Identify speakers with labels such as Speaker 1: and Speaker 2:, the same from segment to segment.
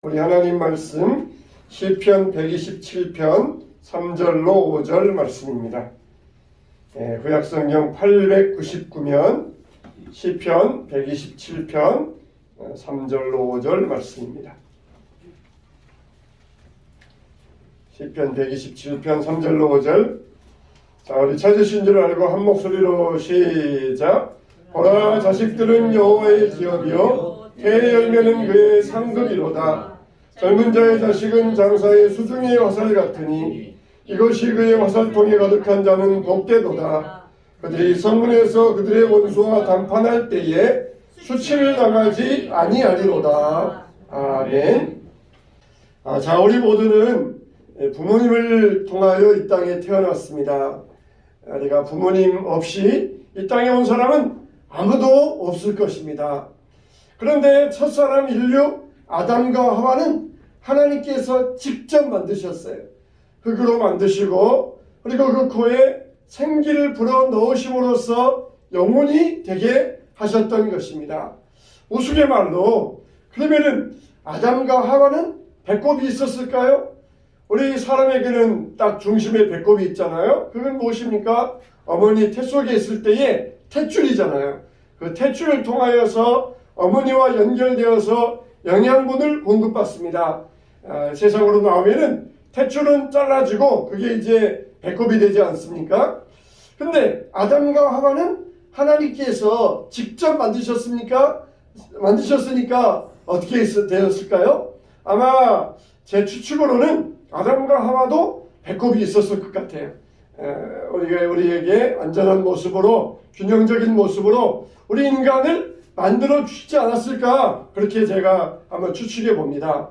Speaker 1: 우리 하나님 말씀 시편 127편 3절로 5절 말씀입니다. 구약성경 899면 시편 127편 3절로 5절 말씀입니다. 시편 127편 3절로 5절. 자, 우리 찾으신 줄 알고 한 목소리로 시작. 보라, 자식들은 여호와의 기업이요 태의 열매는 그의 상급이로다. 젊은 자의 자식은 장사의 수중의 화살 같으니 이것이 그의 화살통에 가득한 자는 복되도다. 그들이 성문에서 그들의 원수와 담판할 때에 수치를 당하지 아니하리로다. 아멘. 자, 우리 모두는 부모님을 통하여 이 땅에 태어났습니다. 우리가 부모님 없이 이 땅에 온 사람은 아무도 없을 것입니다. 그런데 첫사람 인류 아담과 하와는 하나님께서 직접 만드셨어요. 흙으로 만드시고 그리고 그 코에 생기를 불어 넣으심으로써 영혼이 되게 하셨던 것입니다. 우스갯말로 그러면은 아담과 하와는 배꼽이 있었을까요? 우리 사람에게는 딱 중심에 배꼽이 있잖아요. 그건 무엇입니까? 어머니 태 속에 있을 때의 탯줄이잖아요. 그 탯줄을 통하여서 어머니와 연결되어서 영양분을 공급받습니다. 세상으로 나오면은 탯줄은 잘라지고 그게 이제 배꼽이 되지 않습니까? 근데 아담과 하와는 하나님께서 직접 만드셨으니까 어떻게 되었을까요? 아마 제 추측으로는 아담과 하와도 배꼽이 있었을 것 같아요. 우리에게 안전한 모습으로 균형적인 모습으로 우리 인간을 만들어 주시지 않았을까, 그렇게 제가 한번 추측해 봅니다.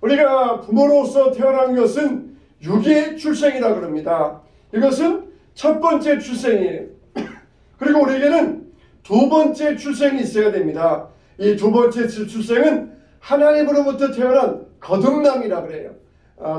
Speaker 1: 우리가 부모로서 태어난 것은 육의 출생이라 그럽니다. 이것은 첫 번째 출생이에요. 그리고 우리에게는 두 번째 출생이 있어야 됩니다. 이 두 번째 출생은 하나님으로부터 태어난 거듭남이라 그래요.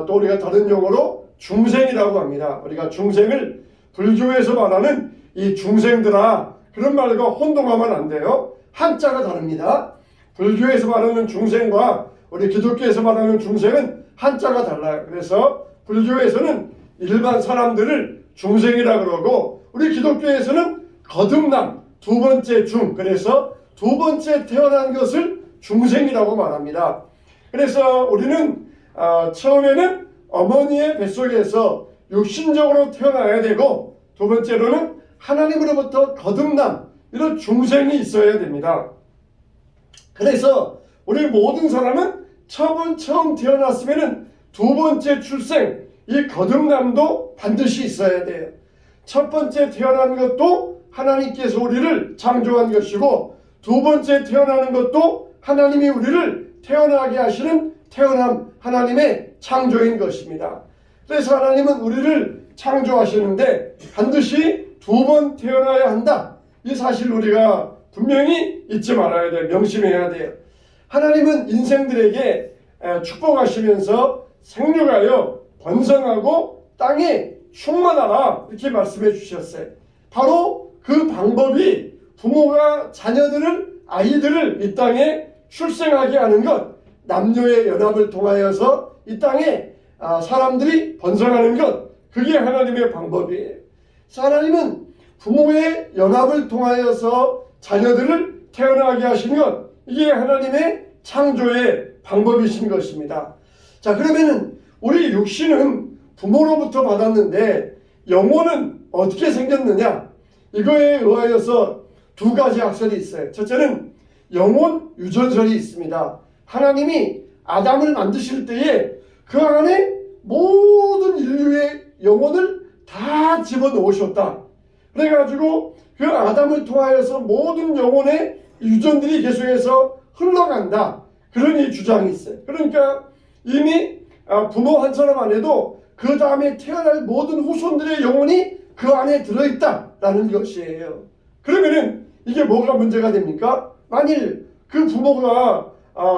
Speaker 1: 또 우리가 다른 용어로 중생이라고 합니다. 우리가 중생을 불교에서 말하는 이 중생들아, 그런 말과 혼동하면 안 돼요. 한자가 다릅니다. 불교에서 말하는 중생과 우리 기독교에서 말하는 중생은 한자가 달라요. 그래서 불교에서는 일반 사람들을 중생이라 그러고 우리 기독교에서는 거듭남, 두 번째 중, 그래서 두 번째 태어난 것을 중생이라고 말합니다. 그래서 우리는 처음에는 어머니의 뱃속에서 육신적으로 태어나야 되고, 두 번째로는 하나님으로부터 거듭남, 이런 중생이 있어야 됩니다. 그래서 우리 모든 사람은 처음 태어났으면 두 번째 출생, 이 거듭남도 반드시 있어야 돼요. 첫 번째 태어난 것도 하나님께서 우리를 창조한 것이고, 두 번째 태어나는 것도 하나님이 우리를 태어나게 하시는 태어남, 하나님의 창조인 것입니다. 그래서 하나님은 우리를 창조하시는데 반드시 두 번 태어나야 한다. 이 사실 우리가 분명히 잊지 말아야 돼요. 명심해야 돼요. 하나님은 인생들에게 축복하시면서 생육하여 번성하고 땅에 충만하라, 이렇게 말씀해 주셨어요. 바로 그 방법이 부모가 아이들을 이 땅에 출생하게 하는 것, 남녀의 연합을 통하여서 이 땅에 사람들이 번성하는 것, 그게 하나님의 방법이에요. 하나님은 부모의 연합을 통하여서 자녀들을 태어나게 하신 것, 이게 하나님의 창조의 방법이신 것입니다. 자, 그러면은 우리 육신은 부모로부터 받았는데 영혼은 어떻게 생겼느냐? 이거에 의하여서 두 가지 학설이 있어요. 첫째는 영혼 유전설이 있습니다. 하나님이 아담을 만드실 때에 그 안에 모든 인류의 영혼을 다 집어넣으셨다. 그래가지고 그 아담을 통하여서 모든 영혼의 유전들이 계속해서 흘러간다, 그런 이 주장이 있어요. 그러니까 이미 부모 한 사람 안에도 그 다음에 태어날 모든 후손들의 영혼이 그 안에 들어있다라는 것이에요. 그러면은 이게 뭐가 문제가 됩니까? 만일 그 부모가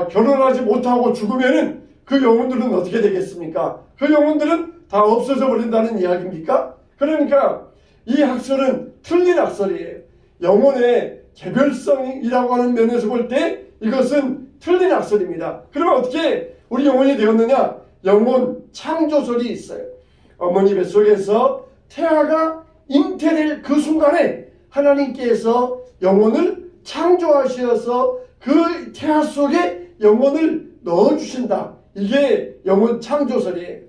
Speaker 1: 결혼하지 못하고 죽으면은 그 영혼들은 어떻게 되겠습니까? 그 영혼들은 다 없어져 버린다는 이야기입니까? 그러니까 이 학설은 틀린 학설이에요. 영혼의 개별성이라고 하는 면에서 볼 때 이것은 틀린 학설입니다. 그러면 어떻게 우리 영혼이 되었느냐? 영혼 창조설이 있어요. 어머니 뱃속에서 태아가 잉태될 그 순간에 하나님께서 영혼을 창조하셔서 그 태아 속에 영혼을 넣어주신다. 이게 영혼 창조설이에요.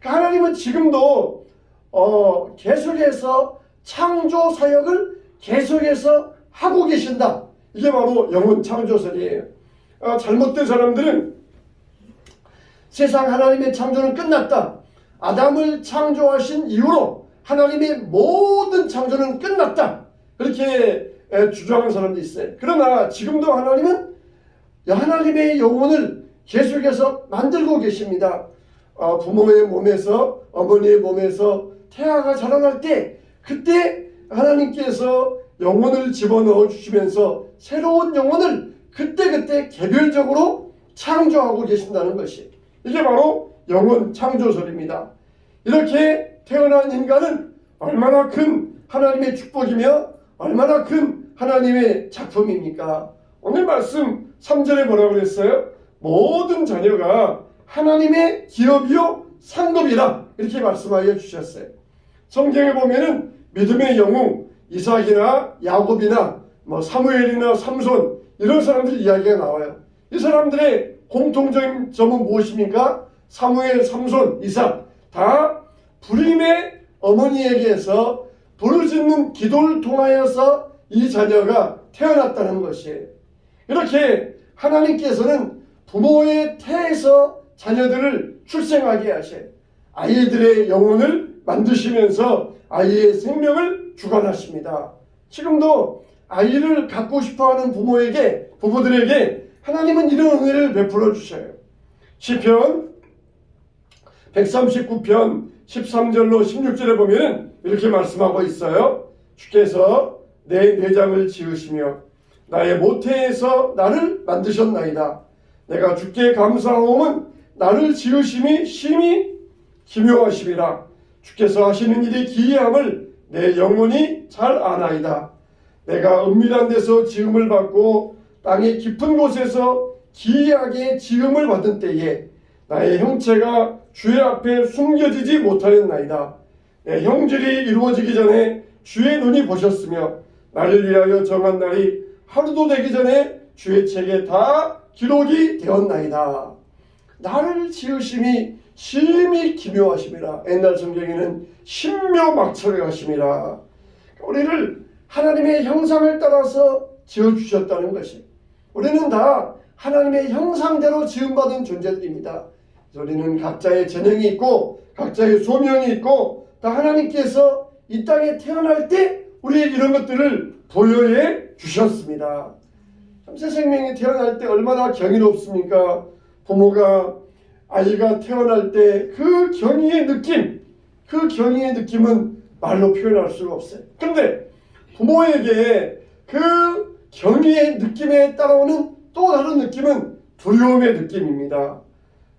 Speaker 1: 그러니까 하나님은 지금도 계속해서 창조 사역을 계속해서 하고 계신다. 이게 바로 영혼 창조설이에요. 잘못된 사람들은 세상 하나님의 창조는 끝났다. 아담을 창조하신 이후로 하나님의 모든 창조는 끝났다. 그렇게 주장하는 사람도 있어요. 그러나 지금도 하나님은 하나님의 영혼을 계속해서 만들고 계십니다. 부모의 몸에서, 어머니의 몸에서 태아가 자라날 때 그때 하나님께서 영혼을 집어넣어 주시면서 새로운 영혼을 그때그때 개별적으로 창조하고 계신다는 것이, 이게 바로 영혼 창조설입니다. 이렇게 태어난 인간은 얼마나 큰 하나님의 축복이며 얼마나 큰 하나님의 작품입니까? 오늘 말씀 3절에 뭐라고 그랬어요? 모든 자녀가 하나님의 기업이요 상급이라 이렇게 말씀하여 주셨어요. 성경에 보면은 믿음의 영웅 이삭이나 야곱이나 사무엘이나 삼손 이런 사람들 이야기가 나와요. 이 사람들의 공통적인 점은 무엇입니까? 사무엘, 삼손, 이삭 다 불임의 어머니에게서 부르짖는 기도를 통하여서 이 자녀가 태어났다는 것이에요. 이렇게 하나님께서는 부모의 태에서 자녀들을 출생하게 하셔요. 아이들의 영혼을 만드시면서 아이의 생명을 주관하십니다. 지금도 아이를 갖고 싶어하는 부부들에게 하나님은 이런 은혜를 베풀어 주셔요. 시편 139편 13절로 16절에 보면 이렇게 말씀하고 있어요. 주께서 내 내장을 지으시며 나의 모태에서 나를 만드셨나이다. 내가 주께 감사하오면 나를 지으심이 심히 기묘하심이라. 주께서 하시는 일이 기이함을 내 영혼이 잘 아나이다. 내가 은밀한 데서 지음을 받고 땅의 깊은 곳에서 기이하게 지음을 받은 때에 나의 형체가 주의 앞에 숨겨지지 못하였나이다. 내 형질이 이루어지기 전에 주의 눈이 보셨으며 나를 위하여 정한 날이 하루도 되기 전에 주의 책에 다 기록이 되었나이다. 나를 지으심이 심히 기묘하심이라. 옛날 성경에는 신묘막측을 하심이라. 우리를 하나님의 형상을 따라서 지어주셨다는 것이, 우리는 다 하나님의 형상대로 지음받은 존재들입니다. 우리는 각자의 재능이 있고 각자의 소명이 있고 다 하나님께서 이 땅에 태어날 때 우리의 이런 것들을 보여해 주셨습니다. 새 생명이 태어날 때 얼마나 경이롭습니까? 부모가 아이가 태어날 때 그 경이의 느낌, 그 경이의 느낌은 말로 표현할 수가 없어요. 그런데 부모에게 그 경이의 느낌에 따라오는 또 다른 느낌은 두려움의 느낌입니다.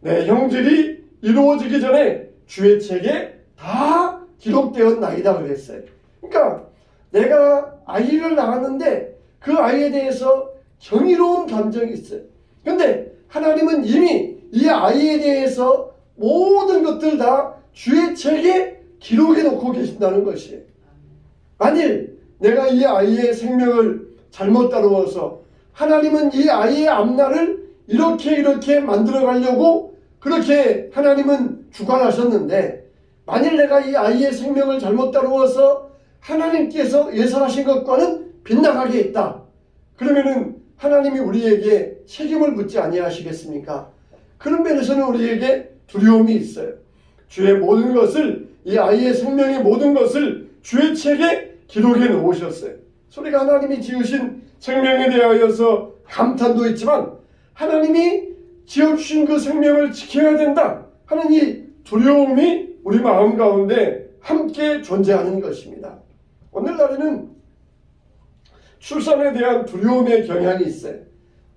Speaker 1: 내 형질이 이루어지기 전에 주의 책에 다 기록되었나이다 그랬어요. 그러니까 내가 아이를 낳았는데 그 아이에 대해서 경이로운 감정이 있어요. 그런데 하나님은 이미 이 아이에 대해서 모든 것들 다 주의 책에 기록해 놓고 계신다는 것이에요. 만일 내가 이 아이의 생명을 잘못 다루어서 하나님은 이 아이의 앞날을 이렇게 만들어 가려고 그렇게 하나님은 주관하셨는데, 만일 내가 이 아이의 생명을 잘못 다루어서 하나님께서 예산하신 것과는 빗나가게 했다. 그러면은 하나님이 우리에게 책임을 묻지 아니하시겠습니까? 그런 면에서는 우리에게 두려움이 있어요. 주의 모든 것을, 이 아이의 생명의 모든 것을 주의 책에 기록해 놓으셨어요. 우리가 하나님이 지으신 생명에 대하여서 감탄도 있지만 하나님이 지어주신 그 생명을 지켜야 된다 하는 이 두려움이 우리 마음 가운데 함께 존재하는 것입니다. 오늘날에는 출산에 대한 두려움의 경향이 있어요.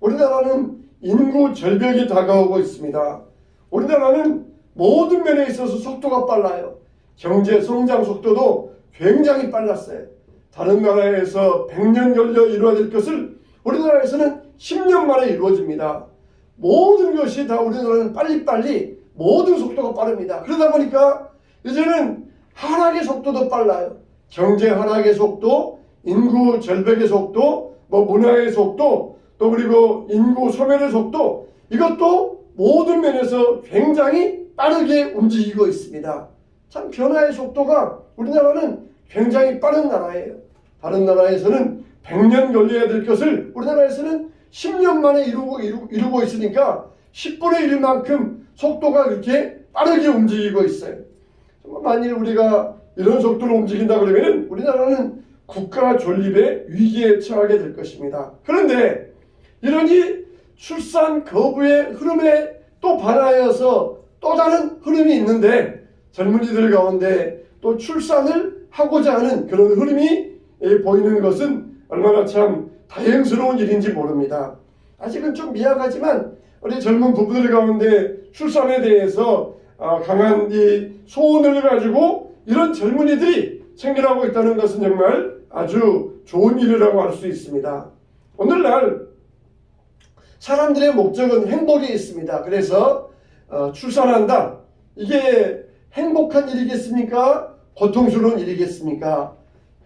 Speaker 1: 우리나라는 인구 절벽이 다가오고 있습니다. 우리나라는 모든 면에 있어서 속도가 빨라요. 경제 성장 속도도 굉장히 빨랐어요. 다른 나라에서 100년 걸려 이루어질 것을 우리나라에서는 10년 만에 이루어집니다. 모든 것이 다 우리나라는 빨리빨리 모든 속도가 빠릅니다. 그러다 보니까 이제는 하락의 속도도 빨라요. 경제 하락의 속도, 인구 절벽의 속도, 문화의 속도, 또 그리고 인구 소멸의 속도, 이것도 모든 면에서 굉장히 빠르게 움직이고 있습니다. 참 변화의 속도가 우리나라는 굉장히 빠른 나라예요. 다른 나라에서는 100년 걸려야 될 것을 우리나라에서는 10년 만에 이루고 있으니까 10분의 1만큼 속도가 그렇게 빠르게 움직이고 있어요. 만일 우리가 이런 속도로 움직인다 그러면 우리나라는 국가 존립의 위기에 처하게 될 것입니다. 그런데 이러니 출산 거부의 흐름에 또 반하여서 또 다른 흐름이 있는데 젊은이들 가운데 또 출산을 하고자 하는 그런 흐름이 보이는 것은 얼마나 참 다행스러운 일인지 모릅니다. 아직은 좀 미약하지만 우리 젊은 부부들 가운데 출산에 대해서 강한 이 소원을 가지고 이런 젊은이들이 생겨나고 있다는 것은 정말 아주 좋은 일이라고 할 수 있습니다. 오늘날 사람들의 목적은 행복에 있습니다. 그래서 출산한다. 이게 행복한 일이겠습니까? 고통스러운 일이겠습니까?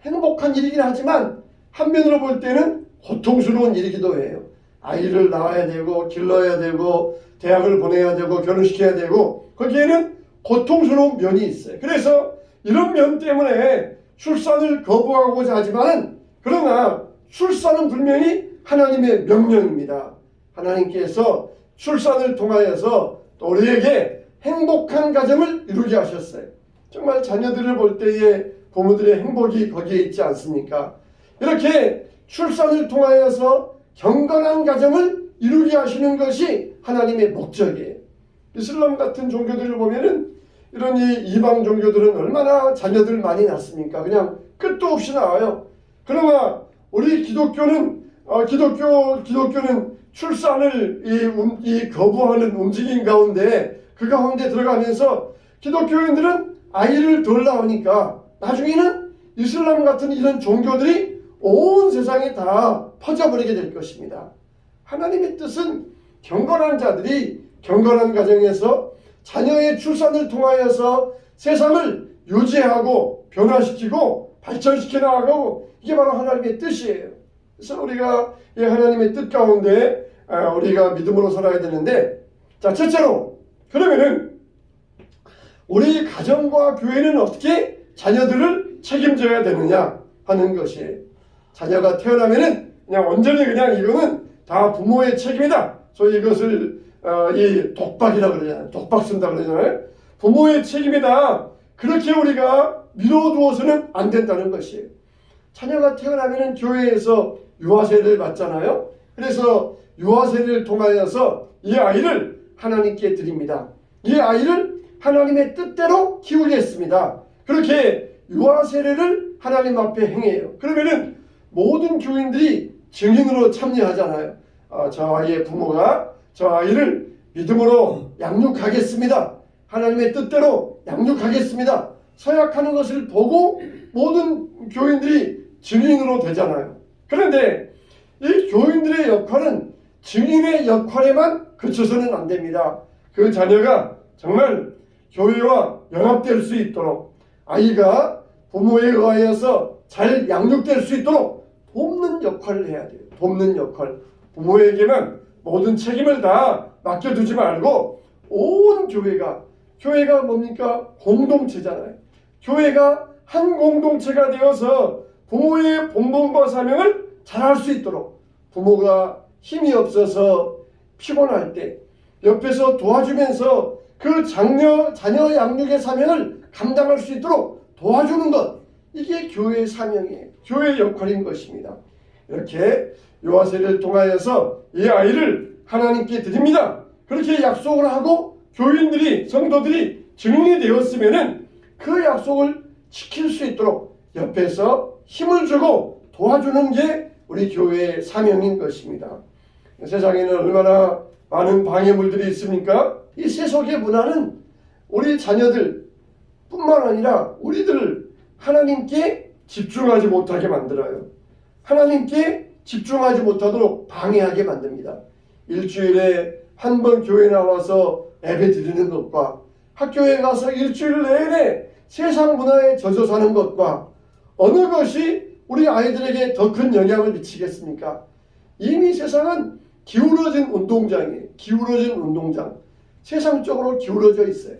Speaker 1: 행복한 일이긴 하지만 한면으로 볼 때는 고통스러운 일이기도 해요. 아이를 낳아야 되고 길러야 되고 대학을 보내야 되고 결혼시켜야 되고 거기에는 고통스러운 면이 있어요. 그래서 이런 면 때문에 출산을 거부하고자 하지만 그러나 출산은 분명히 하나님의 명령입니다. 하나님께서 출산을 통하여서 또 우리에게 행복한 가정을 이루게 하셨어요. 정말 자녀들을 볼 때에 부모들의 행복이 거기에 있지 않습니까? 이렇게 출산을 통하여서 경건한 가정을 이루게 하시는 것이 하나님의 목적이에요. 이슬람 같은 종교들을 보면은 이런 이방 종교들은 얼마나 자녀들 많이 낳습니까? 그냥 끝도 없이 나와요. 그러나 우리 기독교는 출산을 거부하는 움직임 가운데 그 가운데 들어가면서 기독교인들은 아이를 덜 낳으니까 나중에는 이슬람 같은 이런 종교들이 온 세상에 다 퍼져버리게 될 것입니다. 하나님의 뜻은 경건한 자들이 경건한 가정에서 자녀의 출산을 통하여서 세상을 유지하고 변화시키고 발전시켜 나가고 이게 바로 하나님의 뜻이에요. 그래서 우리가 이 하나님의 뜻 가운데 우리가 믿음으로 살아야 되는데, 자, 첫째로 그러면은 우리 가정과 교회는 어떻게 자녀들을 책임져야 되느냐 하는 것이에요. 자녀가 태어나면은 그냥 온전히 그냥 이거는 다 부모의 책임이다. 소위 이것을 이 독박이라 그러잖아요. 독박 쓴다 그러잖아요. 부모의 책임이다. 그렇게 우리가 미뤄두어서는 안 된다는 것이에요. 자녀가 태어나면은 교회에서 유아세를 받잖아요. 그래서 유아세를 통하여서 이 아이를 하나님께 드립니다. 이 아이를 하나님의 뜻대로 키우겠습니다. 그렇게 유아세례를 하나님 앞에 행해요. 그러면은 모든 교인들이 증인으로 참여하잖아요. 저 아이의 부모가 저 아이를 믿음으로 양육하겠습니다. 하나님의 뜻대로 양육하겠습니다. 서약하는 것을 보고 모든 교인들이 증인으로 되잖아요. 그런데 이 교인들의 역할은 증인의 역할에만 그쳐서는 안 됩니다. 그 자녀가 정말 교회와 연합될 수 있도록 아이가 부모에 의하여서 잘 양육될 수 있도록 돕는 역할을 해야 돼요. 돕는 역할. 부모에게만 모든 책임을 다 맡겨두지 말고 온 교회가 뭡니까? 공동체잖아요. 교회가 한 공동체가 되어서 부모의 본분과 사명을 잘할 수 있도록 부모가 힘이 없어서 피곤할 때 옆에서 도와주면서 그 자녀 양육의 사명을 감당할 수 있도록 도와주는 것, 이게 교회의 사명이에요. 교회의 역할인 것입니다. 이렇게 유아세를 통하여서 이 아이를 하나님께 드립니다. 그렇게 약속을 하고 교인들이 성도들이 증인이 되었으면은 그 약속을 지킬 수 있도록 옆에서 힘을 주고 도와주는 게 우리 교회의 사명인 것입니다. 세상에는 얼마나 많은 방해물들이 있습니까? 이 세속의 문화는 우리 자녀들 뿐만 아니라 우리들을 하나님께 집중하지 못하게 만들어요. 하나님께 집중하지 못하도록 방해하게 만듭니다. 일주일에 한 번 교회 나와서 예배 드리는 것과 학교에 가서 일주일 내내 세상 문화에 젖어 사는 것과 어느 것이 우리 아이들에게 더 큰 영향을 미치겠습니까? 이미 세상은 기울어진 운동장이에요. 기울어진 운동장. 세상 쪽으로 기울어져 있어요.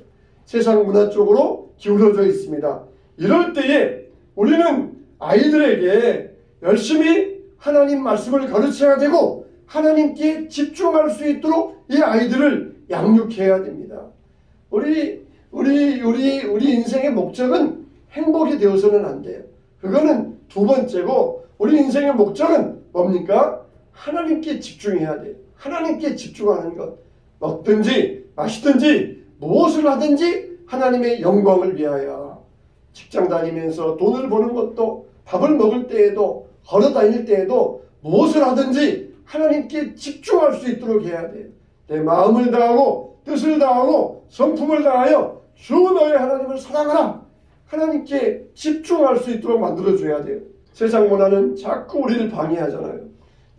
Speaker 1: 세상 문화 쪽으로 기울어져 있습니다. 이럴 때에 우리는 아이들에게 열심히 하나님 말씀을 가르쳐야 되고 하나님께 집중할 수 있도록 이 아이들을 양육해야 됩니다. 우리 인생의 목적은 행복이 되어서는 안 돼요. 그거는 두 번째고 우리 인생의 목적은 뭡니까? 하나님께 집중해야 돼요. 하나님께 집중하는 것. 먹든지 마시든지 무엇을 하든지 하나님의 영광을 위하여. 직장 다니면서 돈을 버는 것도 밥을 먹을 때에도 걸어 다닐 때에도 무엇을 하든지 하나님께 집중할 수 있도록 해야 돼요. 내 마음을 다하고 뜻을 다하고 성품을 다하여 주 너의 하나님을 사랑하라. 하나님께 집중할 수 있도록 만들어줘야 돼요. 세상 문화는 자꾸 우리를 방해하잖아요.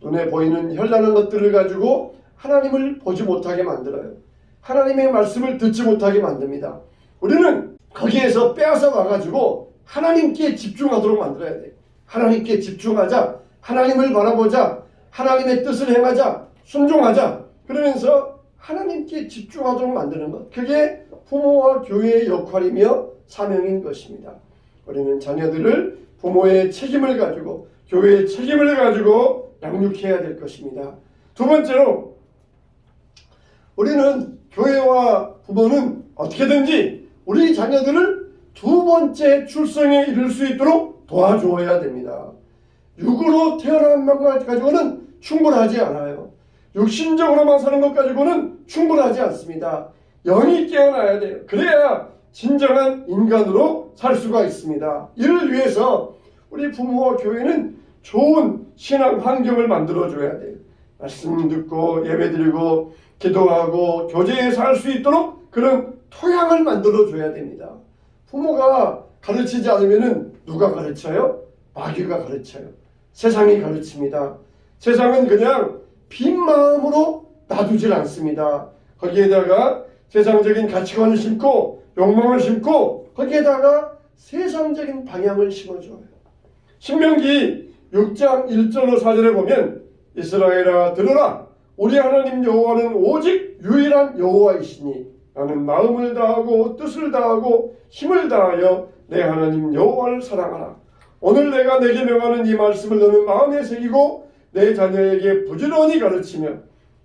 Speaker 1: 눈에 보이는 현란한 것들을 가지고 하나님을 보지 못하게 만들어요. 하나님의 말씀을 듣지 못하게 만듭니다. 우리는 거기에서 빼앗아 와가지고 하나님께 집중하도록 만들어야 돼요. 하나님께 집중하자. 하나님을 바라보자. 하나님의 뜻을 행하자. 순종하자. 그러면서 하나님께 집중하도록 만드는 것. 그게 부모와 교회의 역할이며 사명인 것입니다. 우리는 자녀들을 부모의 책임을 가지고 교회의 책임을 가지고 양육해야 될 것입니다. 두 번째로 우리는 교회와 부모는 어떻게든지 우리 자녀들을 두 번째 출생에 이를 수 있도록 도와주어야 됩니다. 육으로 태어난 것만 가지고는 충분하지 않아요. 육신적으로만 사는 것 가지고는 충분하지 않습니다. 영이 깨어나야 돼요. 그래야 진정한 인간으로 살 수가 있습니다. 이를 위해서 우리 부모와 교회는 좋은 신앙 환경을 만들어줘야 돼요. 말씀 듣고 예배드리고 기도하고 교제에서 할 수 있도록 그런 토양을 만들어줘야 됩니다. 부모가 가르치지 않으면 누가 가르쳐요? 마귀가 가르쳐요. 세상이 가르칩니다. 세상은 그냥 빈 마음으로 놔두질 않습니다. 거기에다가 세상적인 가치관을 심고 욕망을 심고 거기에다가 세상적인 방향을 심어줘요. 신명기 6장 1절로 4절에 보면 이스라엘아 들으라 우리 하나님 여호와는 오직 유일한 여호와이시니 나는 마음을 다하고 뜻을 다하고 힘을 다하여 내 하나님 여호와를 사랑하라. 오늘 내가 내게 명하는 이 말씀을 너는 마음에 새기고 내 자녀에게 부지런히 가르치며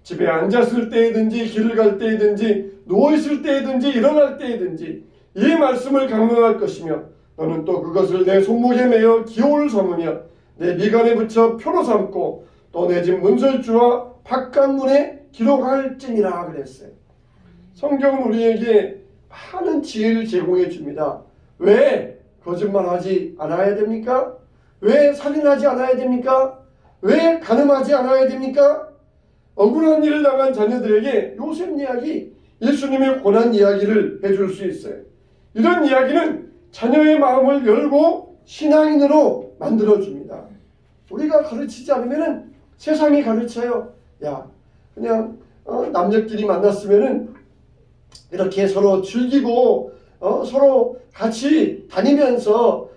Speaker 1: 집에 앉았을 때이든지 길을 갈 때이든지 누워있을 때이든지 일어날 때이든지 이 말씀을 강론할 것이며 너는 또 그것을 내 손목에 매어 기호를 삼으며 내 미간에 붙여 표로 삼고 또 내 집 문설주와 바깥문에 기록할지니라 그랬어요. 성경은 우리에게 많은 지혜를 제공해 줍니다. 왜 거짓말하지 않아야 됩니까? 왜 살인하지 않아야 됩니까? 왜 간음하지 않아야 됩니까? 억울한 일을 당한 자녀들에게 요셉 이야기, 예수님의 고난 이야기를 해줄 수 있어요. 이런 이야기는 자녀의 마음을 열고 신앙인으로 만들어줍니다. 우리가 가르치지 않으면 세상이 가르쳐요. 야, 그냥 남녀끼리 만났으면은 이렇게 서로 즐기고 서로 같이 다니면서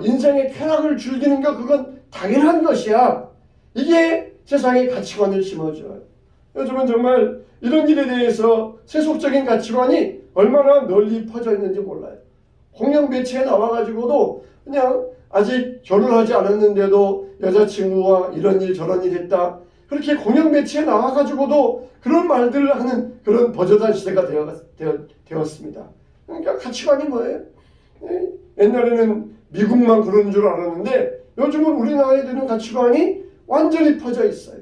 Speaker 1: 인생의 쾌락을 즐기는 것 그건 당연한 것이야. 이게 세상의 가치관을 심어줘요. 요즘은 정말 이런 일에 대해서 세속적인 가치관이 얼마나 널리 퍼져 있는지 몰라요. 공영 매체에 나와가지고도 그냥 아직 결혼하지 않았는데도 여자친구와 이런 일 저런 일 했다. 그렇게 공영 매체에 나와가지고도 그런 말들을 하는 그런 버젓한 시대가 되었습니다. 그러니까 가치관이 뭐예요? 옛날에는 미국만 그런 줄 알았는데 요즘은 우리나라에 드는 가치관이 완전히 퍼져 있어요.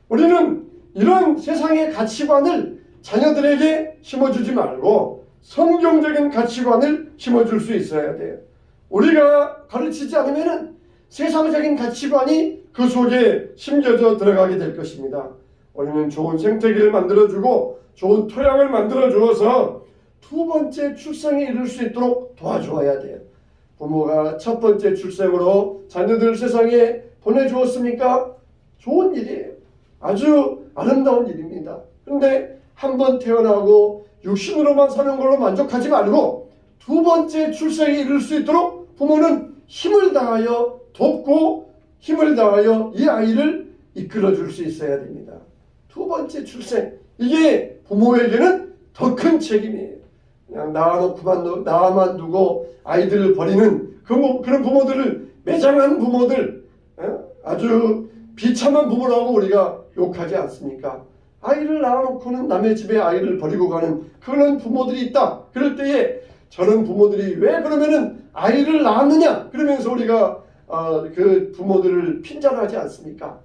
Speaker 1: 우리는 이런 세상의 가치관을 자녀들에게 심어주지 말고 성경적인 가치관을 심어줄 수 있어야 돼요. 우리가 가르치지 않으면 세상적인 가치관이 그 속에 심겨져 들어가게 될 것입니다. 우리는 좋은 생태계를 만들어주고 좋은 토양을 만들어주어서 두 번째 출생에 이를 수 있도록 도와주어야 돼요. 부모가 첫 번째 출생으로 자녀들 세상에 보내주었습니까? 좋은 일이에요. 아주 아름다운 일입니다. 그런데 한 번 태어나고 육신으로만 사는 걸로 만족하지 말고 두 번째 출생에 이를 수 있도록 부모는 힘을 다하여 돕고 힘을 다하여 이 아이를 이끌어 줄 수 있어야 됩니다. 두 번째 출생, 이게 부모에게는 더 큰 책임이에요. 그냥 낳아만 두고 아이들을 버리는 그런 부모들을, 매장한 부모들, 아주 비참한 부모라고 우리가 욕하지 않습니까? 아이를 낳아놓고는 남의 집에 아이를 버리고 가는 그런 부모들이 있다. 그럴 때에 저런 부모들이 왜 그러면은 아이를 낳았느냐 그러면서 우리가 그 부모들을 핀잔하지 않습니까?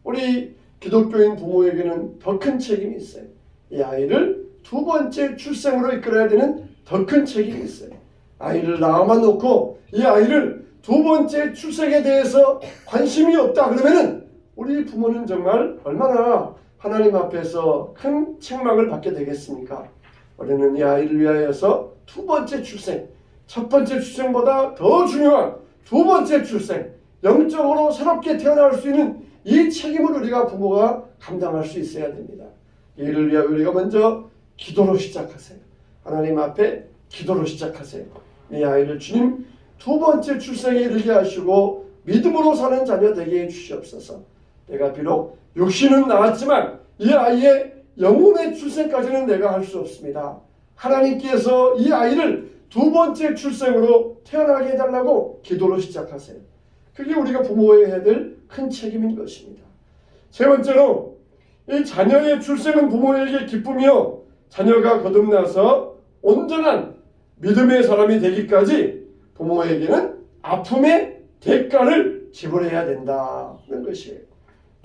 Speaker 1: 우리 기독교인 부모에게는 더 큰 책임이 있어요. 이 아이를 두 번째 출생으로 이끌어야 되는 더 큰 책임이 있어요. 아이를 낳아만 놓고 이 아이를 두 번째 출생에 대해서 관심이 없다 그러면은 우리 부모는 정말 얼마나 하나님 앞에서 큰 책망을 받게 되겠습니까? 우리는 이 아이를 위하여서 두 번째 출생, 첫 번째 출생보다 더 중요한 두 번째 출생, 영적으로 새롭게 태어날 수 있는 이 책임을 우리가 부모가 감당할 수 있어야 됩니다. 이를 위하여 우리가 먼저 기도로 시작하세요. 하나님 앞에 기도로 시작하세요. 이 아이를 주님 두 번째 출생에 이르게 하시고 믿음으로 사는 자녀 되게 해주시옵소서. 내가 비록 육신은 나았지만 이 아이의 영혼의 출생까지는 내가 할 수 없습니다. 하나님께서 이 아이를 두 번째 출생으로 태어나게 해달라고 기도로 시작하세요. 그게 우리가 부모에 해야 될 큰 책임인 것입니다. 세 번째로 이 자녀의 출생은 부모에게 기쁨이요 자녀가 거듭나서 온전한 믿음의 사람이 되기까지 부모에게는 아픔의 대가를 지불해야 된다는 것이에요.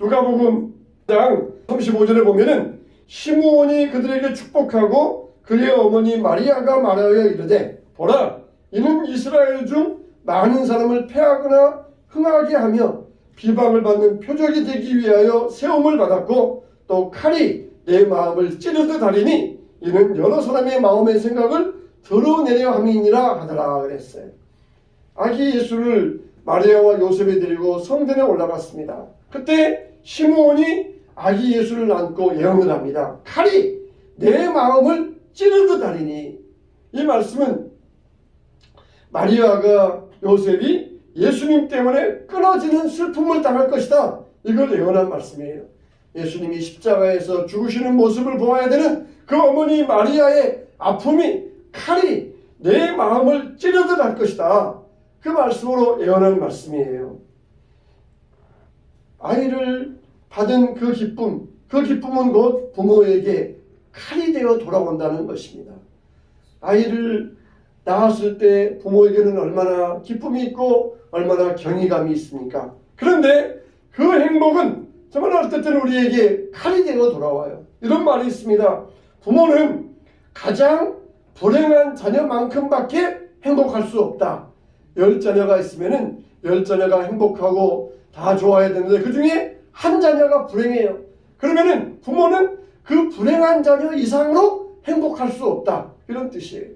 Speaker 1: 누가복음 1장 35절에 보면은 시므온이 그들에게 축복하고 그의 어머니 마리아가 말하여 이르되 보라 이는 이스라엘 중 많은 사람을 패하거나 흥하게 하며 비방을 받는 표적이 되기 위하여 세움을 받았고 또 칼이 내 마음을 찌르듯 하리니 이는 여러 사람의 마음의 생각을 드러내려 함이니라 하더라 그랬어요. 아기 예수를 마리아와 요셉이 데리고 성전에 올라갔습니다. 그때 시므온이 아기 예수를 안고 예언을 합니다. 칼이 내 마음을 찌르듯 하리니, 이 말씀은 마리아가 요셉이 예수님 때문에 끊어지는 슬픔을 당할 것이다, 이걸 예언한 말씀이에요. 예수님이 십자가에서 죽으시는 모습을 보아야 되는 그 어머니 마리아의 아픔이 칼이 내 마음을 찌르듯 할 것이다, 그 말씀으로 예언한 말씀이에요. 아이를 받은 그 기쁨은 곧 부모에게 칼이 되어 돌아온다는 것입니다. 아이를 낳았을 때 부모에게는 얼마나 기쁨이 있고 얼마나 경이감이 있습니까? 그런데 그 행복은 정말 어떨 때는 우리에게 칼이 되어 돌아와요. 이런 말이 있습니다. 부모는 가장 불행한 자녀만큼밖에 행복할 수 없다. 10자녀가 있으면은 10자녀가 행복하고 다 좋아야 되는데 그 중에 한 자녀가 불행해요. 그러면은 부모는 그 불행한 자녀 이상으로 행복할 수 없다, 이런 뜻이에요.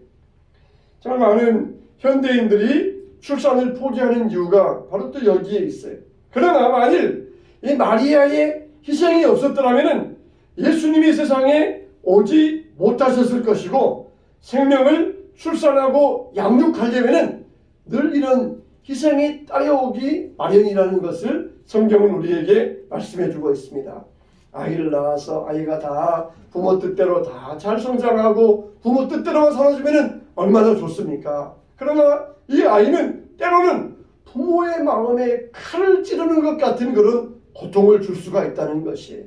Speaker 1: 정말 많은 현대인들이 출산을 포기하는 이유가 바로 또 여기에 있어요. 그러나 만일 이 마리아의 희생이 없었더라면 예수님이 세상에 오지 못하셨을 것이고 생명을 출산하고 양육하려면 늘 이런 희생이 따라오기 마련이라는 것을 성경은 우리에게 말씀해주고 있습니다. 아이를 낳아서 아이가 다 부모 뜻대로 다 잘 성장하고 부모 뜻대로만 살아주면 얼마나 좋습니까? 그러나 이 아이는 때로는 부모의 마음에 칼을 찌르는 것 같은 그런 고통을 줄 수가 있다는 것이에요.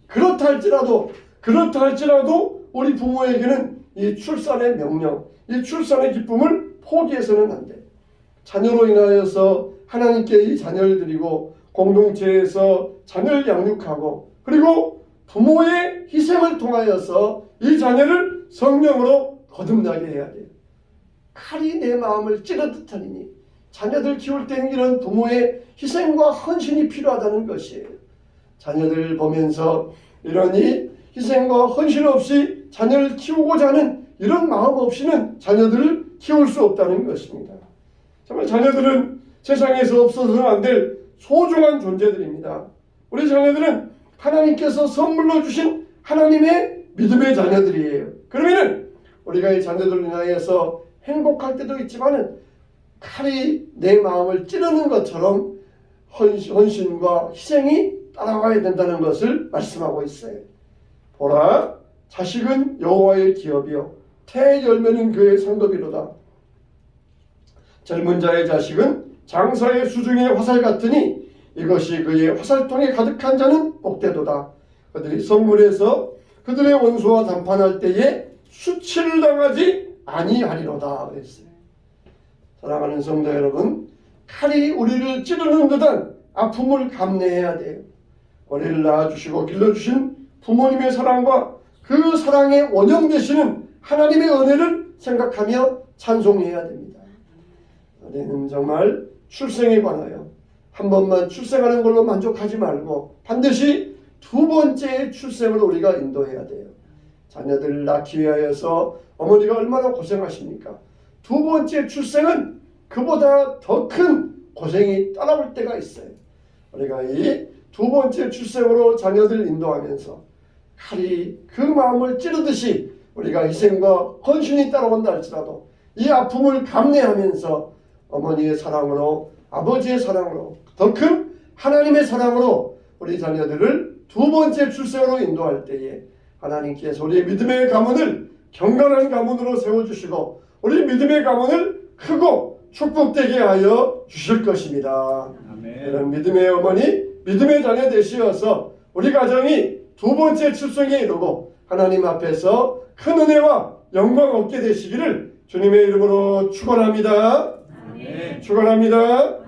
Speaker 1: 그렇다 할지라도 우리 부모에게는 이 출산의 명령, 이 출산의 기쁨을 포기해서는 안 돼요. 자녀로 인하여서 하나님께 이 자녀를 드리고 공동체에서 자녀를 양육하고 그리고 부모의 희생을 통하여서 이 자녀를 성령으로 거듭나게 해야 돼요. 칼이 내 마음을 찌르듯 하리니, 자녀들 키울 때는 이런 부모의 희생과 헌신이 필요하다는 것이에요. 자녀들을 보면서 이런 이 희생과 헌신 없이 자녀를 키우고자 하는 이런 마음 없이는 자녀들을 키울 수 없다는 것입니다. 정말 자녀들은 세상에서 없어서는 안 될 소중한 존재들입니다. 우리 자녀들은 하나님께서 선물로 주신 하나님의 믿음의 자녀들이에요. 그러면은 우리가 이 자녀들을 인하여서 행복할 때도 있지만은 칼이 내 마음을 찌르는 것처럼 헌신과 희생이 따라가야 된다는 것을 말씀하고 있어요. 보라, 자식은 여호와의 기업이요 태의 열매는 그의 상급이로다. 젊은 자의 자식은 장사의 수중의 화살 같으니 이것이 그의 화살통에 가득한 자는 복되도다. 그들이 성문에서 그들의 원수와 담판할 때에 수치를 당하지 아니하리로다 그랬어요. 사랑하는 성도 여러분, 칼이 우리를 찌르는 듯한 아픔을 감내해야 돼요. 우리를 낳아주시고 길러주신 부모님의 사랑과 그 사랑의 원형 되시는 하나님의 은혜를 생각하며 찬송해야 됩니다. 우리는 정말 출생에 관하여 한 번만 출생하는 걸로 만족하지 말고 반드시 두 번째의 출생을 우리가 인도해야 돼요. 자녀들을 낳기 위하여서 어머니가 얼마나 고생하십니까? 두 번째 출생은 그보다 더 큰 고생이 따라올 때가 있어요. 우리가 이 두 번째 출생으로 자녀들을 인도하면서 칼이 그 마음을 찌르듯이 우리가 희생과 헌신이 따라온다 할지라도 이 아픔을 감내하면서 어머니의 사랑으로 아버지의 사랑으로 더 큰 하나님의 사랑으로 우리 자녀들을 두 번째 출생으로 인도할 때에 하나님께서 우리의 믿음의 가문을 경건한 가문으로 세워주시고 우리 믿음의 가문을 크고 축복되게 하여 주실 것입니다. 아멘. 이런 믿음의 어머니, 믿음의 자녀 되시어서 우리 가정이 두 번째 출생에 이르고 하나님 앞에서 큰 은혜와 영광 얻게 되시기를 주님의 이름으로 축원합니다. 아멘. 축원합니다.